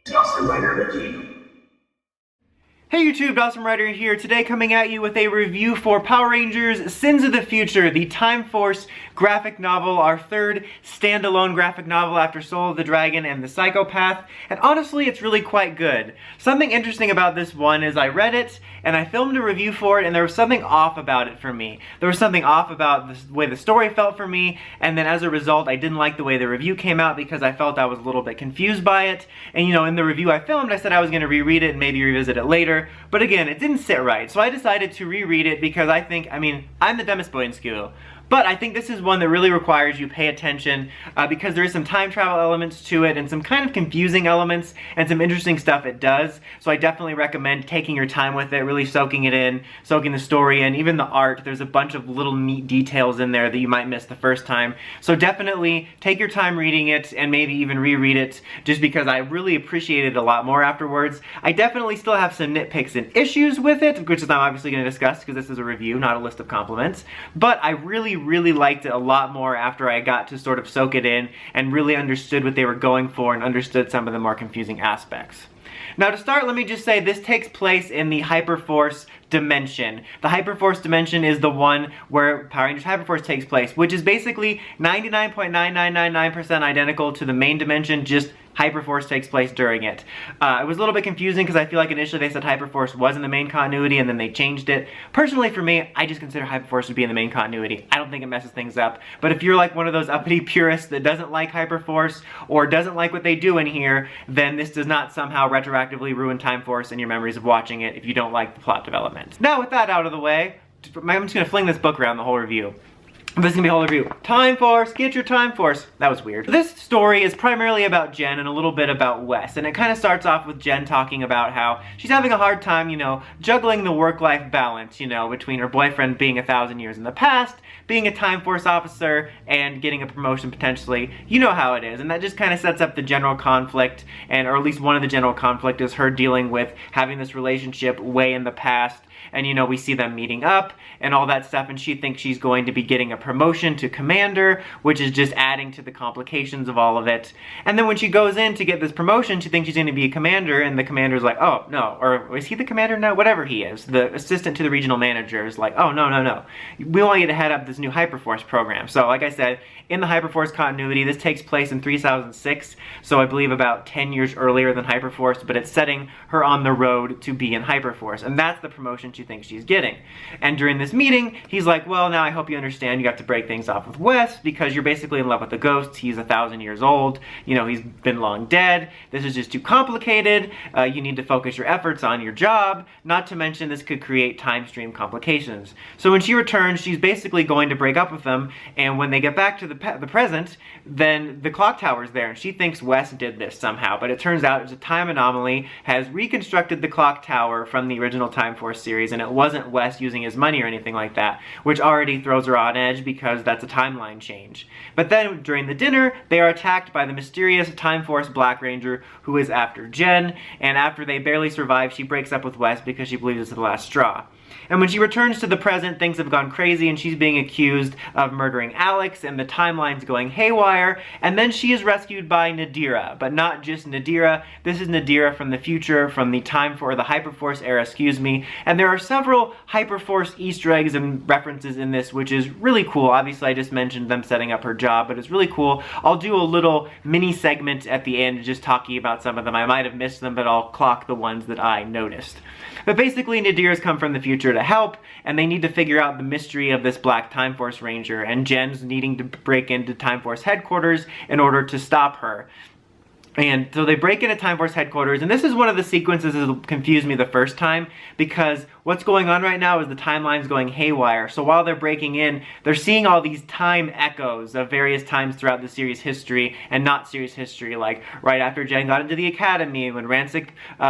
Dawson Rider Wiki. Hey YouTube, Dawson Rider here, today coming at you with a review for Power Rangers Sins of the Future, the Time Force graphic novel, our third standalone graphic novel after Soul of the Dragon and The Psychopath, and honestly it's really quite good. Something interesting about this one is I read it, and I filmed a review for it, and there was something off about it for me. There was something off about the way the story felt for me, and then as a result I didn't like the way the review came out because I felt I was a little bit confused by it, and you know, in the review I filmed I said I was going to reread it and maybe revisit it later. But again, it didn't sit right, so I decided to reread it because I'm the dumbest boy in school. But I think this is one that really requires you pay attention because there is some time travel elements to it and some kind of confusing elements and some interesting stuff it does. So I definitely recommend taking your time with it, really soaking it in, soaking the story in, even the art. There's a bunch of little neat details in there that you might miss the first time. So definitely take your time reading it and maybe even reread it just because I really appreciate it a lot more afterwards. I definitely still have some nitpicks and issues with it, which is I'm obviously going to discuss because this is a review, not a list of compliments. But I really liked it a lot more after I got to sort of soak it in and really understood what they were going for and understood some of the more confusing aspects. Now to start, let me just say this takes place in the Hyperforce dimension. The Hyperforce dimension is the one where Power Rangers Hyperforce takes place, which is basically 99.9999% identical to the main dimension, just Hyperforce takes place during it. It was a little bit confusing because I feel like initially they said Hyperforce was in the main continuity and then they changed it. Personally for me, I just consider Hyperforce to be in the main continuity. I don't think it messes things up. But if you're like one of those uppity purists that doesn't like Hyperforce or doesn't like what they do in here, then this does not somehow retroactively ruin Time Force and your memories of watching it if you don't like the plot development. Now with that out of the way, I'm just going to fling this book around the whole review. This is gonna be a whole review. Time Force, get your Time Force. That was weird. This story is primarily about Jen and a little bit about Wes, and it kind of starts off with Jen talking about how she's having a hard time, you know, juggling the work-life balance, you know, between her boyfriend being 1,000 years in the past, being a Time Force officer, and getting a promotion potentially. You know how it is, and that just kind of sets up the general conflict, or at least one of the general conflict is her dealing with having this relationship way in the past. And you know, we see them meeting up and all that stuff, and she thinks she's going to be getting a promotion to commander, which is just adding to the complications of all of it. And then when she goes in to get this promotion, she thinks she's going to be a commander, and the commander's like, oh, no. Or is he the commander now? Whatever he is. The assistant to the regional manager is like, oh, no. We want you to head up this new Hyperforce program. So like I said, in the Hyperforce continuity, this takes place in 3006, so I believe about 10 years earlier than Hyperforce, but it's setting her on the road to be in Hyperforce, and that's the promotion she thinks she's getting. And during this meeting, he's like, well, now I hope you understand you have to break things off with Wes because you're basically in love with the ghost. He's 1,000 years old. You know, he's been long dead. This is just too complicated. You need to focus your efforts on your job, not to mention this could create time stream complications. So when she returns, she's basically going to break up with them, and when they get back to the present, then the clock tower's there, and she thinks Wes did this somehow, but it turns out it's a time anomaly, has reconstructed the clock tower from the original Time Force series, and it wasn't Wes using his money or anything like that, which already throws her on edge because that's a timeline change. But then during the dinner, they are attacked by the mysterious Time Force Black Ranger who is after Jen, and after they barely survive, she breaks up with Wes because she believes it's the last straw. And when she returns to the present, things have gone crazy and she's being accused of murdering Alex and the timeline's going haywire, and then she is rescued by Nadira, but not just Nadira. This is Nadira from the future, from the Hyperforce era, and there are several Hyperforce Easter eggs and references in this, which is really cool. Obviously I just mentioned them setting up her job, but it's really cool. I'll do a little mini segment at the end just talking about some of them. I might have missed them, but I'll clock the ones that I noticed. But basically Nadira's come from the future to help, and they need to figure out the mystery of this black Time Force Ranger, and Jen's needing to break into Time Force headquarters in order to stop her. And so they break into Time Force headquarters, and this is one of the sequences that confused me the first time, because what's going on right now is the timeline's going haywire. So while they're breaking in, they're seeing all these time echoes of various times throughout the series history and not series history, like right after Jen got into the academy, when Rancic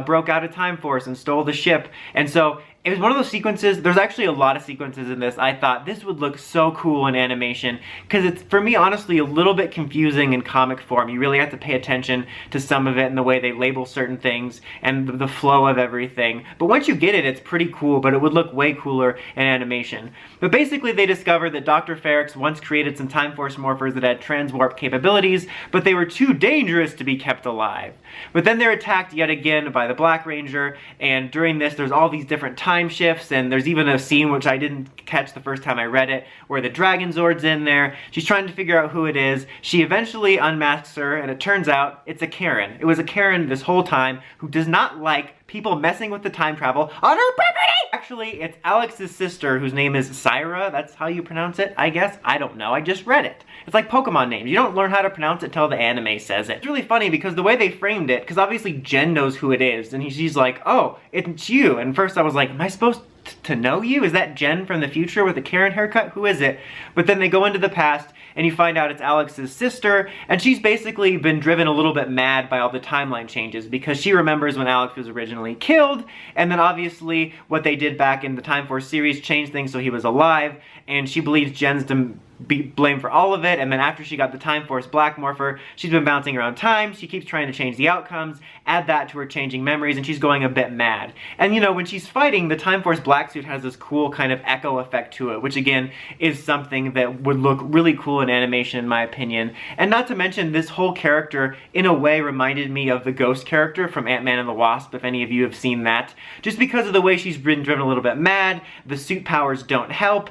broke out of Time Force and stole the ship. And so It was one of those sequences, there's actually a lot of sequences in this. I thought this would look so cool in animation, because it's, for me, honestly, a little bit confusing in comic form. You really have to pay attention to some of it and the way they label certain things and the flow of everything. But once you get it, it's pretty cool, but it would look way cooler in animation. But basically, they discovered that Dr. Ferrix once created some Time Force morphers that had transwarp capabilities, but they were too dangerous to be kept alive. But then they're attacked yet again by the Black Ranger, and during this, there's all these different time shifts, and there's even a scene which I didn't catch the first time I read it, where the Dragon Zord's in there. She's trying to figure out who it is. She eventually unmasks her, and it turns out it's a Karen. It was a Karen this whole time who does not like people messing with the time travel on her property! Actually, it's Alex's sister, whose name is Syra. That's how you pronounce it, I guess? I don't know. I just read it. It's like Pokemon names. You don't learn how to pronounce it till the anime says it. It's really funny because the way they framed it, because obviously Jen knows who it is, and she's like, oh, it's you. And first I was like, am I supposed to know you? Is that Jen from the future with the Karen haircut? Who is it? But then they go into the past, and you find out it's Alex's sister, and she's basically been driven a little bit mad by all the timeline changes because she remembers when Alex was originally killed, and then obviously what they did back in the Time Force series changed things so he was alive, and she believes Jen's to be blamed for all of it. And then after she got the Time Force Black Morpher, she's been bouncing around time. She keeps trying to change the outcomes, add that to her changing memories, and she's going a bit mad. And you know, when she's fighting, the Time Force Black suit has this cool kind of echo effect to it, which again is something that would look really cool in animation in my opinion. And not to mention, this whole character in a way reminded me of the Ghost character from Ant-Man and the Wasp, if any of you have seen that. Just because of the way she's been driven a little bit mad, the suit powers don't help,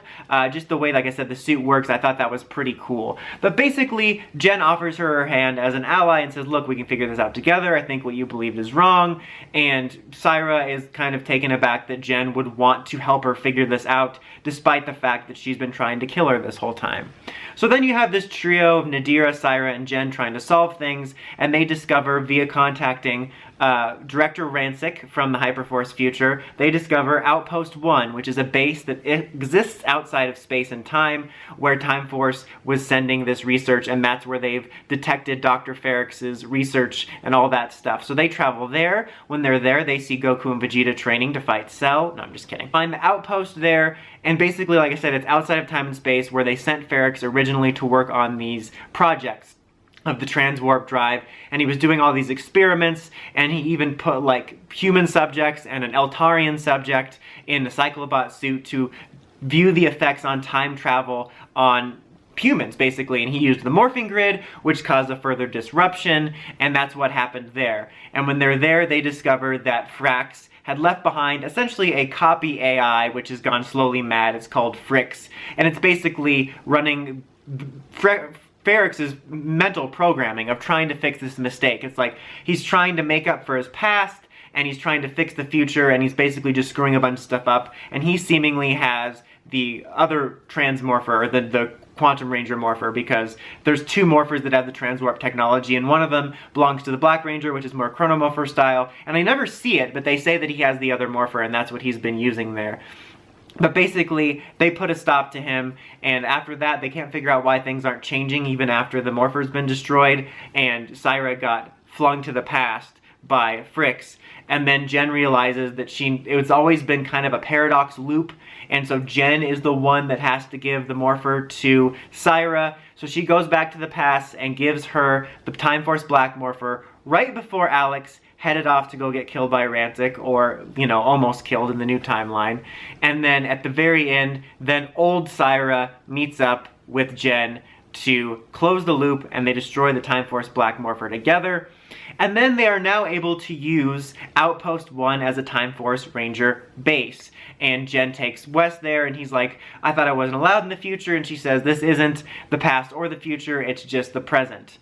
just the way, like I said, the suit works, I thought that was pretty cool. But basically, Jen offers her hand as an ally and says, look, we can figure this out together. I think what you believed is wrong. And Syra is kind of taken aback that Jen would want to help her figure this out, despite the fact that she's been trying to kill her this whole time. So then you have this trio of Nadira, Syra, and Jen trying to solve things, and they discover via contacting Director Rancic from the Hyperforce future, they discover Outpost 1, which is a base that exists outside of space and time, where Time Force was sending this research, and that's where they've detected Dr. Ferrix's research and all that stuff. So they travel there. When they're there, they see Goku and Vegeta training to fight Cell. No, I'm just kidding. Find the outpost there, and basically, like I said, it's outside of time and space, where they sent Ferrix originally to work on these projects of the transwarp drive, and he was doing all these experiments, and he even put like human subjects and an Eltarian subject in a Cyclobot suit to view the effects on time travel on humans, basically, and he used the morphing grid, which caused a further disruption, and that's what happened there. And when they're there, they discover that Frax had left behind essentially a copy AI, which has gone slowly mad. It's called Frix, and it's basically running Ferrix's mental programming of trying to fix this mistake. It's like he's trying to make up for his past, and he's trying to fix the future, and he's basically just screwing a bunch of stuff up, and he seemingly has the other transmorpher, or the Quantum Ranger morpher, because there's two morphers that have the transwarp technology, and one of them belongs to the Black Ranger, which is more chronomorpher style, and I never see it, but they say that he has the other morpher, and that's what he's been using there. But basically, they put a stop to him, and after that, they can't figure out why things aren't changing even after the morpher's been destroyed, and Syra got flung to the past by Frix, and then Jen realizes that it's always been kind of a paradox loop, and so Jen is the one that has to give the morpher to Syra, so she goes back to the past and gives her the Time Force Black morpher right before Alex headed off to go get killed by Rancic, or, you know, almost killed in the new timeline. And then at the very end, then old Syra meets up with Jen to close the loop, and they destroy the Time Force Black morpher together. And then they are now able to use Outpost 1 as a Time Force Ranger base. And Jen takes Wes there, and he's like, I thought I wasn't allowed in the future, and she says, this isn't the past or the future, it's just the present.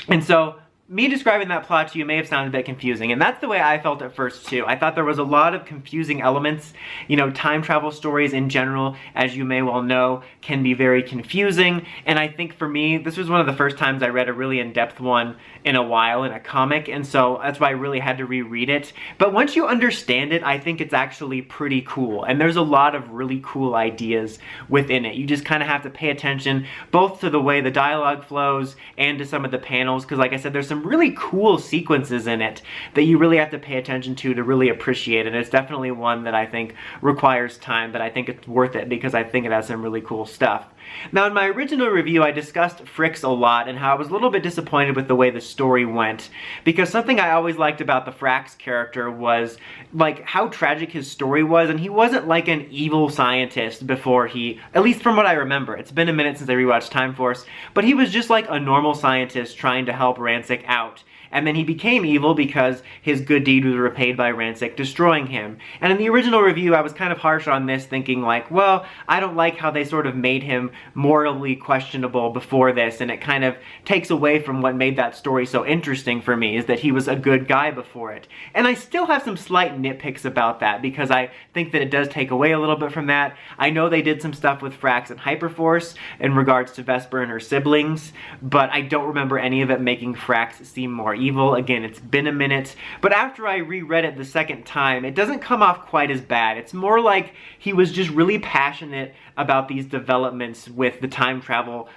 And so, me describing that plot to you may have sounded a bit confusing, and that's the way I felt at first too. I thought there was a lot of confusing elements. You know, time travel stories in general, as you may well know, can be very confusing, and I think for me, this was one of the first times I read a really in-depth one in a while in a comic, and so that's why I really had to reread it. But once you understand it, I think it's actually pretty cool, and there's a lot of really cool ideas within it. You just kind of have to pay attention both to the way the dialogue flows and to some of the panels, because like I said, there's some some really cool sequences in it that you really have to pay attention to really appreciate it. And it's definitely one that I think requires time, but I think it's worth it because I think it has some really cool stuff. Now, in my original review, I discussed Fricks a lot and how I was a little bit disappointed with the way the story went, because something I always liked about the Frax character was like how tragic his story was, and he wasn't like an evil scientist before he, at least from what I remember. It's been a minute since I rewatched Time Force, but he was just like a normal scientist trying to help Ransik out. And then he became evil because his good deed was repaid by Ransik destroying him. And in the original review, I was kind of harsh on this, thinking like, well, I don't like how they sort of made him morally questionable before this, and it kind of takes away from what made that story so interesting for me, is that he was a good guy before it. And I still have some slight nitpicks about that, because I think that it does take away a little bit from that. I know they did some stuff with Frax and Hyperforce in regards to Vesper and her siblings, but I don't remember any of it making Frax seem more evil. Again, it's been a minute, but after I reread it the second time, it doesn't come off quite as bad. It's more like he was just really passionate about these developments with the time travel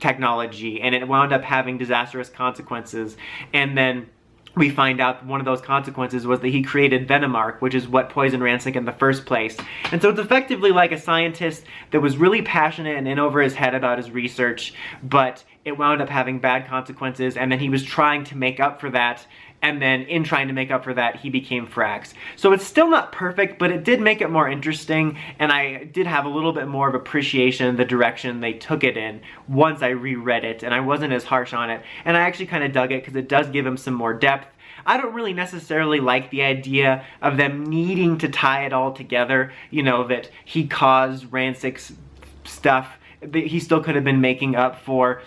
technology, and it wound up having disastrous consequences. And then we find out one of those consequences was that he created Venomark, which is what poisoned Ransik in the first place. And so it's effectively like a scientist that was really passionate and in over his head about his research, but it wound up having bad consequences, and then he was trying to make up for that, and then in trying to make up for that, he became Frax. So it's still not perfect, but it did make it more interesting, and I did have a little bit more of appreciation of the direction they took it in once I reread it, and I wasn't as harsh on it. And I actually kind of dug it because it does give him some more depth. I don't really necessarily like the idea of them needing to tie it all together, you know, that he caused Ransik's stuff, that he still could have been making up for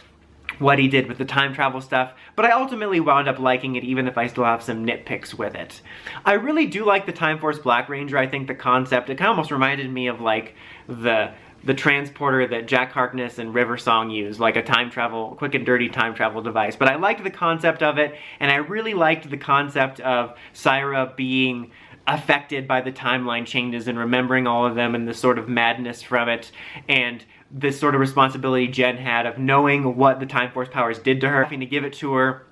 what he did with the time travel stuff, but I ultimately wound up liking it, even if I still have some nitpicks with it. I really do like the Time Force Black Ranger. I think the concept, it kind of almost reminded me of like the transporter that Jack Harkness and River Song use, like a time travel, quick and dirty time travel device. But I liked the concept of it, and I really liked the concept of Syra being affected by the timeline changes and remembering all of them and the sort of madness from it, and this sort of responsibility Jen had of knowing what the Time Force powers did to her, having to give it to her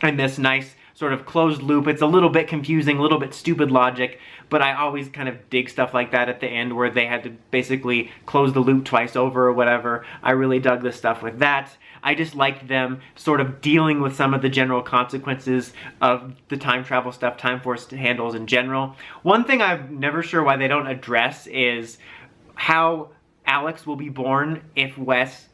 in this nice sort of closed loop. It's a little bit confusing, a little bit stupid logic, but I always kind of dig stuff like that at the end where they had to basically close the loop twice over or whatever. I really dug the stuff with that. I just liked them sort of dealing with some of the general consequences of the time travel stuff Time Force handles in general. One thing I'm never sure why they don't address is how Alex will be born if Wes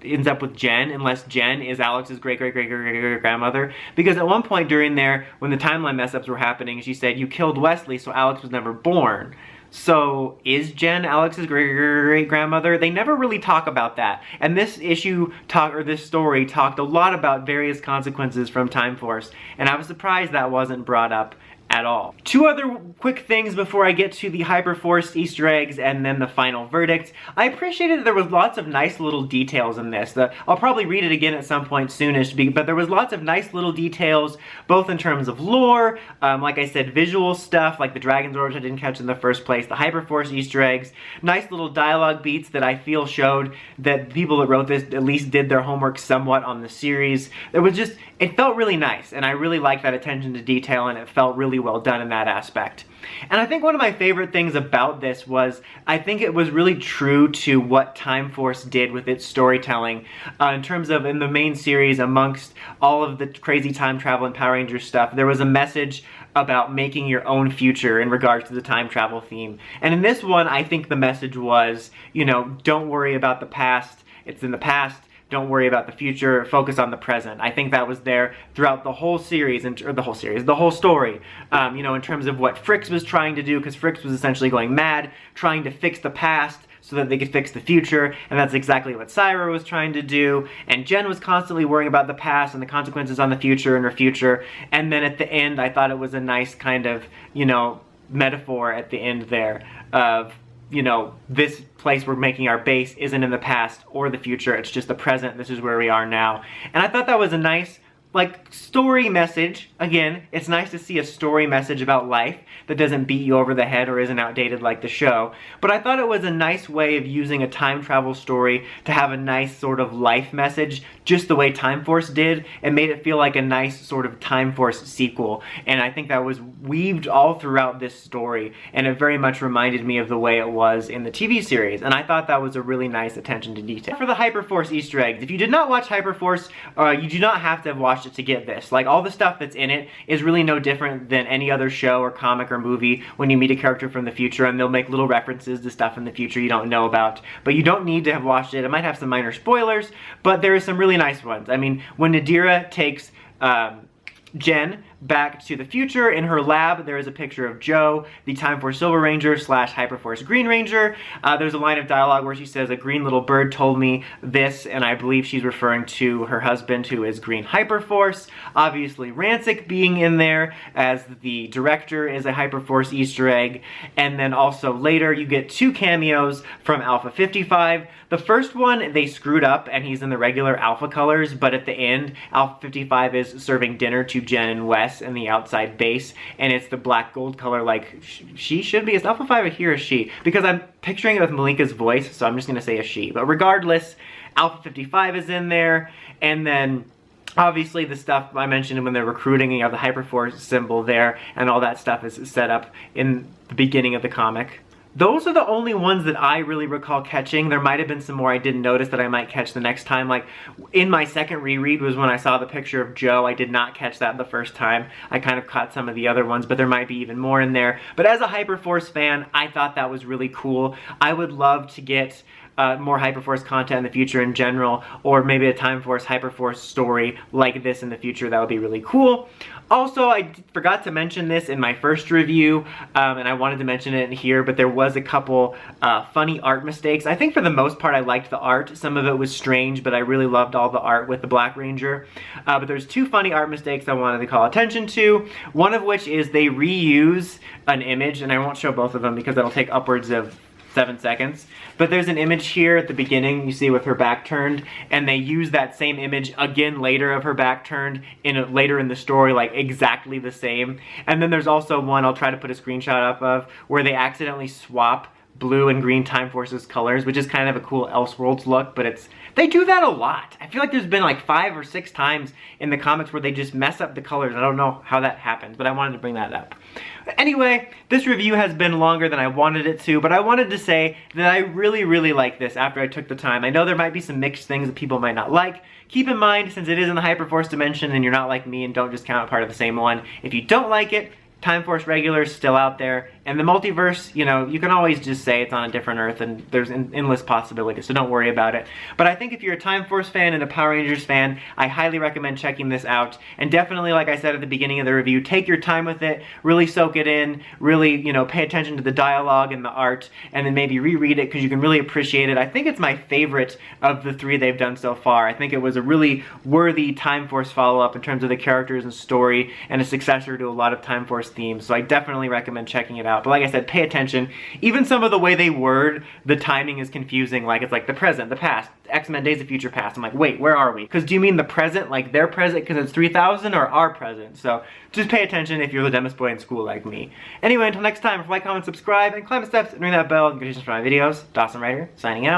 ends up with Jen, unless Jen is Alex's great-great-great-great-great-grandmother. Because at one point during there, when the timeline mess-ups were happening, she said, "You killed Wesley, so Alex was never born." So, is Jen Alex's great-great-great-grandmother? They never really talk about that. And this this story talked a lot about various consequences from Time Force, and I was surprised that wasn't brought up at all. Two other quick things before I get to the Hyperforce Easter eggs and then the final verdict. I appreciated that there was lots of nice little details in this. I'll probably read it again at some point soonish, but there was lots of nice little details, both in terms of lore, like I said, visual stuff, like the Dragon's Orbs I didn't catch in the first place, the Hyperforce Easter eggs, nice little dialogue beats that I feel showed that people that wrote this at least did their homework somewhat on the series. It felt really nice, and I really liked that attention to detail, and it felt really well done in that aspect. And I think one of my favorite things about this was, I think it was really true to what Time Force did with its storytelling, in terms of in the main series, amongst all of the crazy time travel and Power Rangers stuff, there was a message about making your own future in regards to the time travel theme. And in this one, I think the message was, you know, don't worry about the past, it's in the past. Don't worry about the future, focus on the present. I think that was there throughout the whole series, the whole story. You know, in terms of what Fricks was trying to do, because Fricks was essentially going mad, trying to fix the past so that they could fix the future, and that's exactly what Syra was trying to do. And Jen was constantly worrying about the past and the consequences on the future and her future. And then at the end, I thought it was a nice kind of, you know, metaphor at the end there of, you know, this place we're making our base isn't in the past or the future, it's just the present, this is where we are now. And I thought that was a nice like story message. Again, it's nice to see a story message about life that doesn't beat you over the head or isn't outdated like the show. But I thought it was a nice way of using a time travel story to have a nice sort of life message, just the way Time Force did. It made it feel like a nice sort of Time Force sequel. And I think that was weaved all throughout this story, and it very much reminded me of the way it was in the TV series. And I thought that was a really nice attention to detail. For the Hyperforce Easter eggs, if you did not watch Hyperforce, you do not have to have watched it to get this. Like, all the stuff that's in it is really no different than any other show or comic or movie when you meet a character from the future, and they'll make little references to stuff in the future you don't know about. But you don't need to have watched it. It might have some minor spoilers, but there are some really nice ones. I mean, when Nadira takes Jen back to the future in her lab, there is a picture of Joe, the Time Force Silver Ranger slash Hyperforce Green Ranger. There's a line of dialogue where she says, "A green little bird told me this," and I believe she's referring to her husband, who is Green Hyperforce. Obviously, Rancic being in there as the director is a Hyperforce Easter egg. And then also later you get 2 cameos from Alpha 55. The first one, they screwed up and he's in the regular Alpha colors, but at the end, Alpha 55 is serving dinner to Jen and Wes in the outside base, and it's the black gold color like she should be. Is Alpha 5 a he or a she? Because I'm picturing it with Malika's voice, so I'm just gonna say a she. But regardless, Alpha 55 is in there, and then obviously the stuff I mentioned when they're recruiting, you have the Hyperforce symbol there, and all that stuff is set up in the beginning of the comic. Those are the only ones that I really recall catching. There might have been some more I didn't notice that I might catch the next time. Like, in my second reread was when I saw the picture of Joe. I did not catch that the first time. I kind of caught some of the other ones, but there might be even more in there. But as a Hyperforce fan, I thought that was really cool. I would love to get more Hyperforce content in the future in general, or maybe a Time Force Hyperforce story like this in the future. That would be really cool. Also, I forgot to mention this in my first review, and I wanted to mention it in here, but there was a couple funny art mistakes. I think for the most part I liked the art. Some of it was strange, but I really loved all the art with the Black Ranger. But there's 2 funny art mistakes I wanted to call attention to. One of which is they reuse an image, and I won't show both of them because that'll take upwards of 7 seconds. But there's an image here at the beginning you see with her back turned, and they use that same image again later of her back turned later in the story, like exactly the same. And then there's also one I'll try to put a screenshot up of where they accidentally swap blue and green Time Force's colors, which is kind of a cool Elseworlds look, but they do that a lot. I feel like there's been like 5 or 6 times in the comics where they just mess up the colors. I don't know how that happens, but I wanted to bring that up. Anyway, this review has been longer than I wanted it to, but I wanted to say that I really, really like this after I took the time. I know there might be some mixed things that people might not like. Keep in mind, since it is in the Hyperforce dimension and you're not like me and don't just count it part of the same one, if you don't like it, Time Force regular is still out there, and the multiverse, you know, you can always just say it's on a different Earth, and there's endless possibilities, so don't worry about it. But I think if you're a Time Force fan and a Power Rangers fan, I highly recommend checking this out, and definitely, like I said at the beginning of the review, take your time with it, really soak it in, really, you know, pay attention to the dialogue and the art, and then maybe reread it, because you can really appreciate it. I think it's my favorite of the 3 they've done so far. I think it was a really worthy Time Force follow-up in terms of the characters and story, and a successor to a lot of Time Force themes, so I definitely recommend checking it out. But like I said, pay attention. Even some of the way they word the timing is confusing. Like, it's like the present, the past, X-Men Days of Future Past. I'm like, wait, where are we? Because do you mean the present, like their present because it's 3000, or our present? So just pay attention if you're the dumbest boy in school like me. Anyway, until next time, like, comment, subscribe, and climb the steps and ring that bell and get notifications for my videos. Dawson Ryder, signing out.